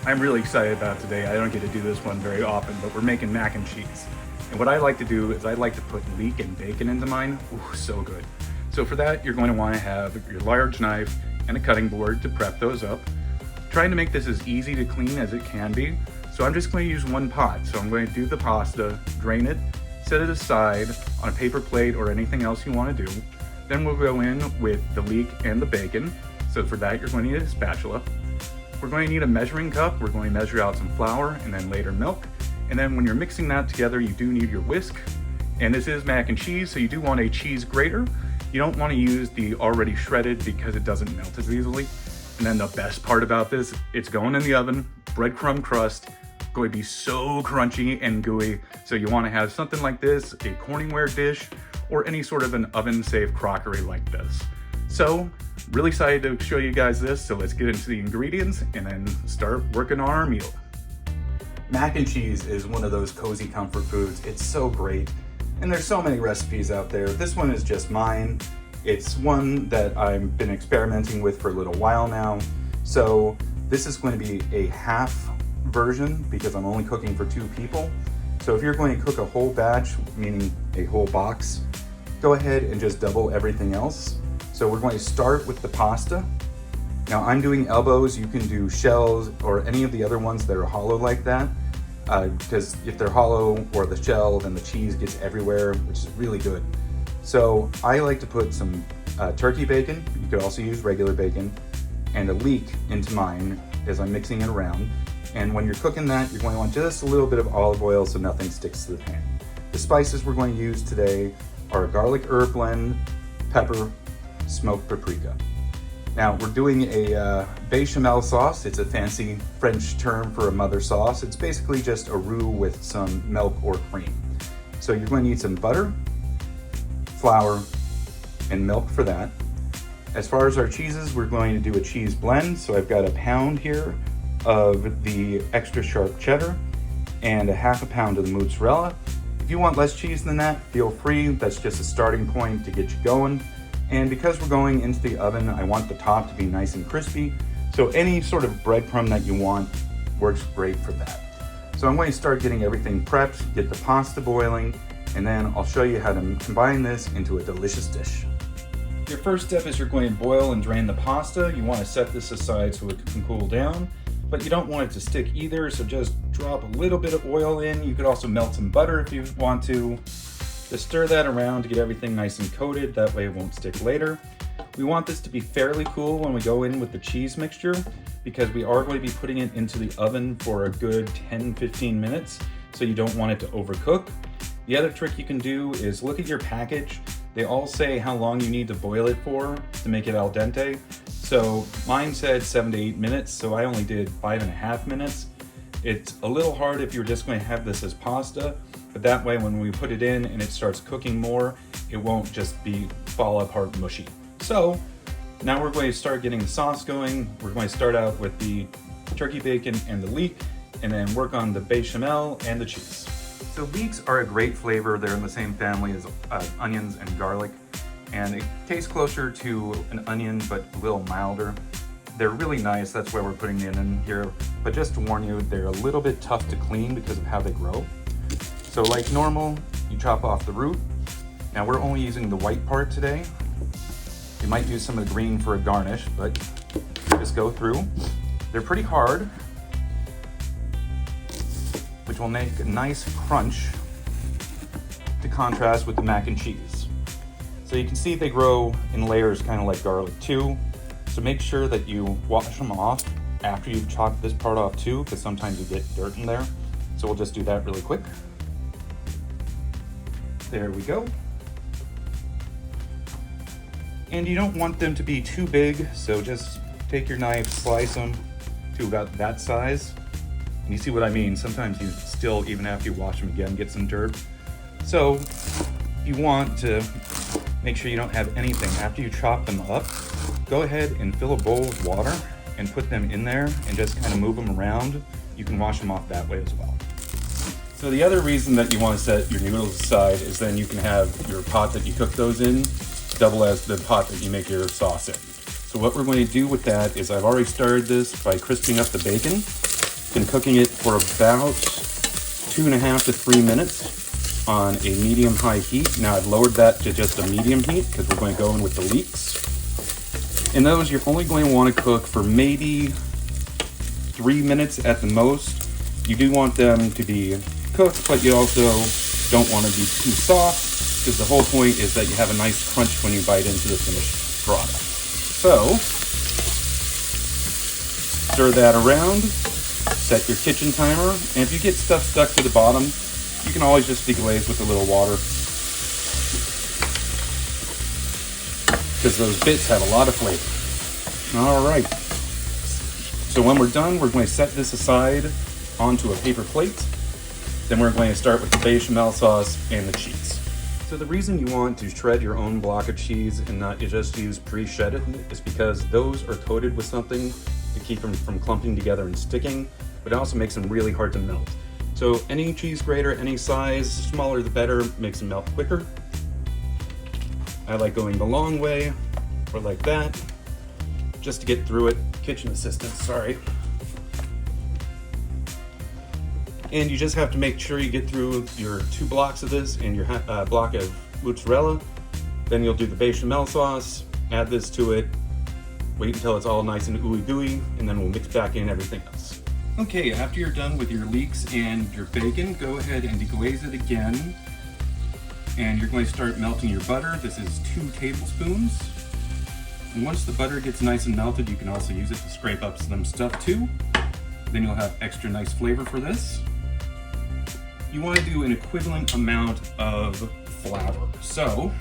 I'm really excited about today. I don't get to do this one very often, but we're making mac and cheese. And what I like to do is I like to put leek and bacon into mine. Ooh, so good. So for that, you're going to want to have your large knife and a cutting board to prep those up. Trying to make this as easy to clean as it can be. So I'm just going to use one pot. So I'm going to do the pasta, drain it, set it aside on a paper plate or anything else you want to do. Then we'll go in with the leek and the bacon. So for that, you're going to need a spatula. We're going to need a measuring cup. We're going to measure out some flour and then later milk. And then when you're mixing that together, you do need your whisk. And this is mac and cheese, so you do want a cheese grater. You don't want to use the already shredded because it doesn't melt as easily. And then the best part about this, it's going in the oven, breadcrumb crust, going to be so crunchy and gooey. So you want to have something like this, a Corningware dish, or any sort of an oven-safe crockery like this. So, really excited to show you guys this, so let's get into the ingredients and then start working on our meal. Mac and cheese is one of those cozy comfort foods. It's so great, and there's so many recipes out there. This one is just mine. It's one that I've been experimenting with for a little while now. So this is going to be a half version because I'm only cooking for 2 people. So if you're going to cook a whole batch, meaning a whole box, go ahead and just double everything else. So we're going to start with the pasta. Now I'm doing elbows, you can do shells or any of the other ones that are hollow like that. Because if they're hollow or the shell, then the cheese gets everywhere, which is really good. So I like to put some turkey bacon, you could also use regular bacon, and a leek into mine as I'm mixing it around. And when you're cooking that, you're going to want just a little bit of olive oil so nothing sticks to the pan. The spices we're going to use today are a garlic herb blend, pepper, smoked paprika. Now we're doing a bechamel sauce. It's a fancy French term for a mother sauce. It's basically just a roux with some milk or cream. So you're going to need some butter, flour, and milk for that. As far as our cheeses, we're going to do a cheese blend. So I've got a pound here of the extra sharp cheddar and a half a pound of the mozzarella. If you want less cheese than that, feel free. That's just a starting point to get you going. And because we're going into the oven, I want the top to be nice and crispy. So any sort of breadcrumb that you want works great for that. So I'm going to start getting everything prepped, get the pasta boiling, and then I'll show you how to combine this into a delicious dish. Your first step is you're going to boil and drain the pasta. You want to set this aside so it can cool down, but you don't want it to stick either, so just drop a little bit of oil in. You could also melt some butter if you want to. Just stir that around to get everything nice and coated, that way it won't stick later. We want this to be fairly cool when we go in with the cheese mixture because we are going to be putting it into the oven for a good 10-15 minutes, so you don't want it to overcook. The other trick you can do is look at your package. They all say how long you need to boil it for to make it al dente. So mine said 7 to 8 minutes, so I only did 5.5 minutes. It's a little hard if you're just going to have this as pasta, but that way when we put it in and it starts cooking more, it won't just fall apart mushy. So now we're going to start getting the sauce going. We're going to start out with the turkey bacon and the leek, and then work on the bechamel and the cheese. So leeks are a great flavor. They're in the same family as onions and garlic, and it tastes closer to an onion, but a little milder. They're really nice, that's why we're putting them in here. But just to warn you, they're a little bit tough to clean because of how they grow. So like normal, you chop off the root. Now we're only using the white part today. You might use some of the green for a garnish, but just go through. They're pretty hard, which will make a nice crunch to contrast with the mac and cheese. So you can see they grow in layers kind of like garlic too. So make sure that you wash them off after you've chopped this part off too, because sometimes you get dirt in there. So we'll just do that really quick. There we go. And you don't want them to be too big, so just take your knife, slice them to about that size. And you see what I mean? Sometimes you still, even after you wash them again, get some dirt. So if you want to make sure you don't have anything, after you chop them up, go ahead and fill a bowl with water and put them in there and just kind of move them around. You can wash them off that way as well. So the other reason that you want to set your noodles aside is then you can have your pot that you cook those in double as the pot that you make your sauce in. So what we're going to do with that is I've already started this by crisping up the bacon. Been cooking it for about 2.5 to 3 minutes on a medium-high heat. Now I've lowered that to just a medium heat because we're going to go in with the leeks. And those you're only going to want to cook for maybe 3 minutes at the most. You do want them to be cooked, but you also don't want to be too soft because the whole point is that you have a nice crunch when you bite into the finished product. So, stir that around, set your kitchen timer, and if you get stuff stuck to the bottom, you can always just deglaze with a little water, because those bits have a lot of flavor. All right. So when we're done, we're going to set this aside onto a paper plate. Then we're going to start with the bechamel sauce and the cheese. So the reason you want to shred your own block of cheese and not just use pre-shredded is because those are coated with something to keep them from clumping together and sticking, but it also makes them really hard to melt. So any cheese grater, any size, smaller the better, makes them melt quicker. I like going the long way, or like that, just to get through it. Kitchen assistant, sorry. And you just have to make sure you get through your 2 blocks of this and your block of mozzarella. Then you'll do the bechamel sauce, add this to it, wait until it's all nice and ooey gooey, and then we'll mix back in everything else. Okay, after you're done with your leeks and your bacon, go ahead and deglaze it again. And you're going to start melting your butter. This is 2 tablespoons. And once the butter gets nice and melted, you can also use it to scrape up some stuff too. Then you'll have extra nice flavor for this. You want to do an equivalent amount of flour. So,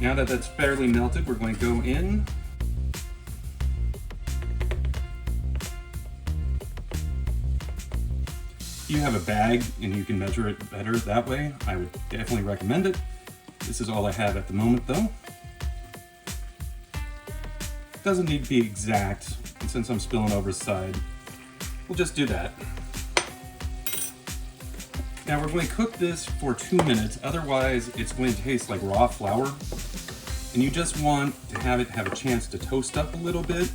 now that that's fairly melted, we're going to go in. If you have a bag and you can measure it better that way, I would definitely recommend it. This is all I have at the moment though. Doesn't need to be exact, and since I'm spilling over the side, we'll just do that. Now we're going to cook this for 2 minutes, otherwise it's going to taste like raw flour. And you just want to have it have a chance to toast up a little bit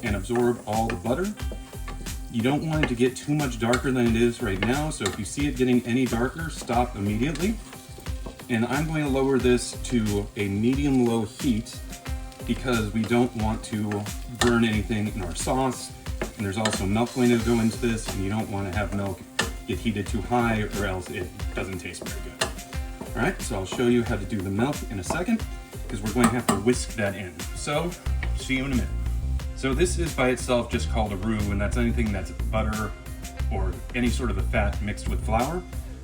and absorb all the butter. You don't want it to get too much darker than it is right now, so if you see it getting any darker, stop immediately. And I'm going to lower this to a medium-low heat because we don't want to burn anything in our sauce. And there's also milk going to go into this, and you don't want to have milk get heated too high or else it doesn't taste very good. All right, so I'll show you how to do the milk in a second because we're going to have to whisk that in. So, see you in a minute. So this is by itself just called a roux, and that's anything that's butter or any sort of a fat mixed with flour.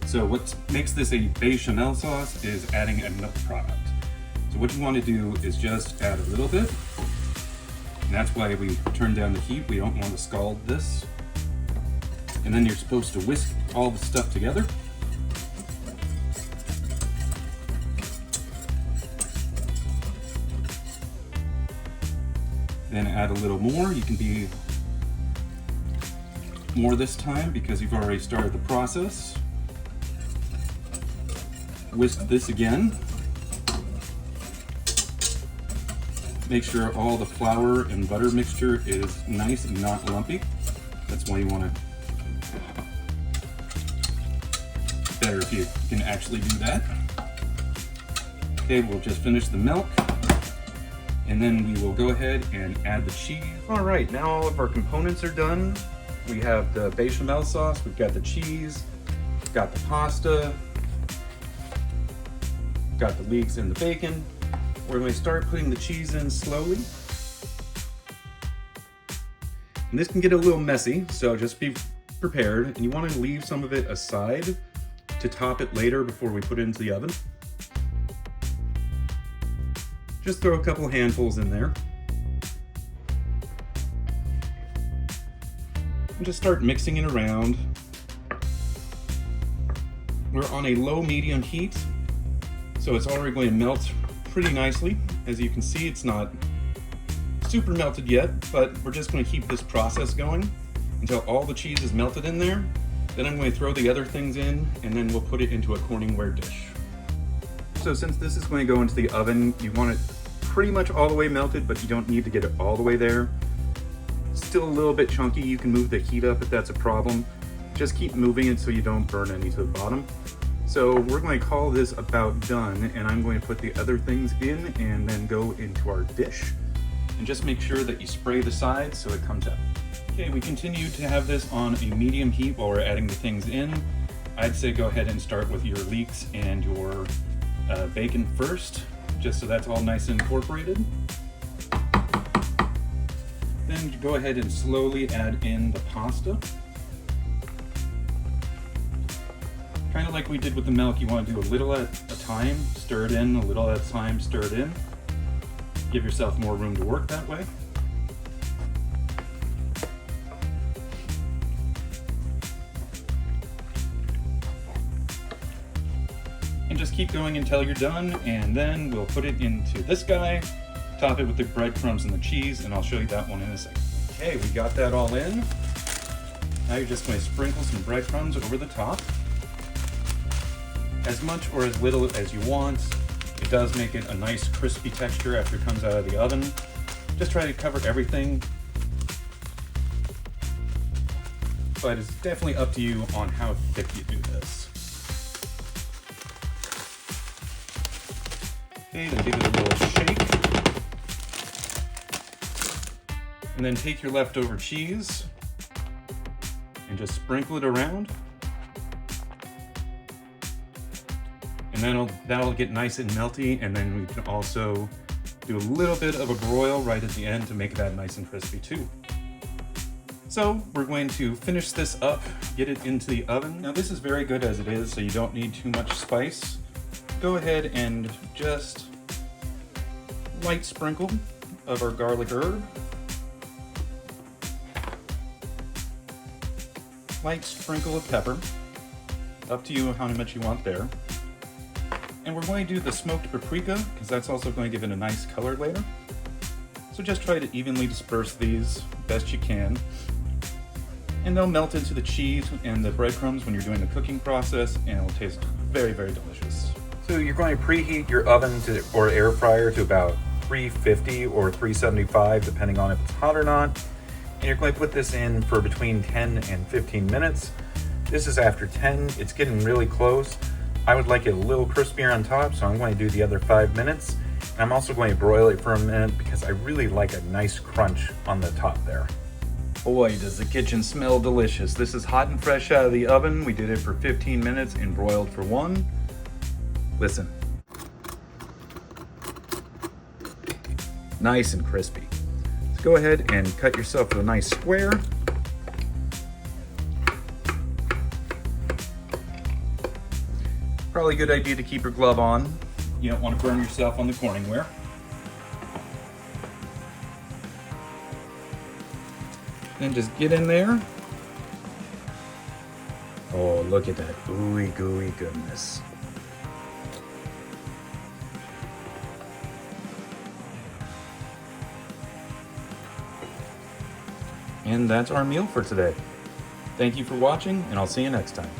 So what makes this a bechamel sauce is adding a milk product. So what you want to do is just add a little bit, and that's why we turn down the heat. We don't want to scald this. And then you're supposed to whisk all the stuff together. Then add a little more. You can be more this time because you've already started the process. Whisk this again. Make sure all the flour and butter mixture is nice and not lumpy. That's why you want to. Better if you can actually do that. Okay, we'll just finish the milk. And then we will go ahead and add the cheese. All right, now all of our components are done. We have the bechamel sauce, we've got the cheese, we've got the pasta, got the leeks and the bacon. We're going to start putting the cheese in slowly. And this can get a little messy, so just be prepared. And you want to leave some of it aside to top it later before we put it into the oven. Just throw a couple handfuls in there. And just start mixing it around. We're on a low-medium heat, so it's already going to melt pretty nicely. As you can see, it's not super melted yet, but we're just going to keep this process going until all the cheese is melted in there. Then I'm going to throw the other things in, and then we'll put it into a Corningware dish. So since this is going to go into the oven, you want it pretty much all the way melted, but you don't need to get it all the way there. still a little bit chunky, you can move the heat up if that's a problem. Just keep moving it so you don't burn any to the bottom. So we're going to call this about done, and I'm going to put the other things in and then go into our dish. And just make sure that you spray the sides so it comes out. Okay, we continue to have this on a medium heat while we're adding the things in. I'd say go ahead and start with your leeks and your bacon first, just so that's all nice and incorporated. Then go ahead and slowly add in the pasta. Kind of like we did with the milk, you want to do a little at a time, stir it in, a little at a time, stir it in. Give yourself more room to work that way. And just keep going until you're done, and then we'll put it into this guy, top it with the breadcrumbs and the cheese, and I'll show you that one in a second. Okay, we got that all in. Now you're just going to sprinkle some breadcrumbs over the top. As much or as little as you want. It does make it a nice crispy texture after it comes out of the oven. Just try to cover everything. But it's definitely up to you on how thick you do this. Okay, then give it a little shake. And then take your leftover cheese and just sprinkle it around. And then that'll get nice and melty, and then we can also do a little bit of a broil right at the end to make that nice and crispy too. So we're going to finish this up, get it into the oven. Now this is very good as it is, so you don't need too much spice. Go ahead and just light sprinkle of our garlic herb. Light sprinkle of pepper. Up to you how much you want there. And we're going to do the smoked paprika, because that's also going to give it a nice color later. So just try to evenly disperse these best you can. And they'll melt into the cheese and the breadcrumbs when you're doing the cooking process, and it'll taste very, very delicious. So you're going to preheat your oven or air fryer to about 350 or 375, depending on if it's hot or not. And you're going to put this in for between 10 and 15 minutes. This is after 10, it's getting really close. I would like it a little crispier on top, so I'm going to do the other 5 minutes. And I'm also going to broil it for a minute because I really like a nice crunch on the top there. Boy, does the kitchen smell delicious. This is hot and fresh out of the oven. We did it for 15 minutes and broiled for 1. Listen. Nice and crispy. So go ahead and cut yourself a nice square. Probably a good idea to keep your glove on. You don't want to burn yourself on the Corningware. Then just get in there. Oh, look at that ooey gooey goodness. And that's our meal for today. Thank you for watching, and I'll see you next time.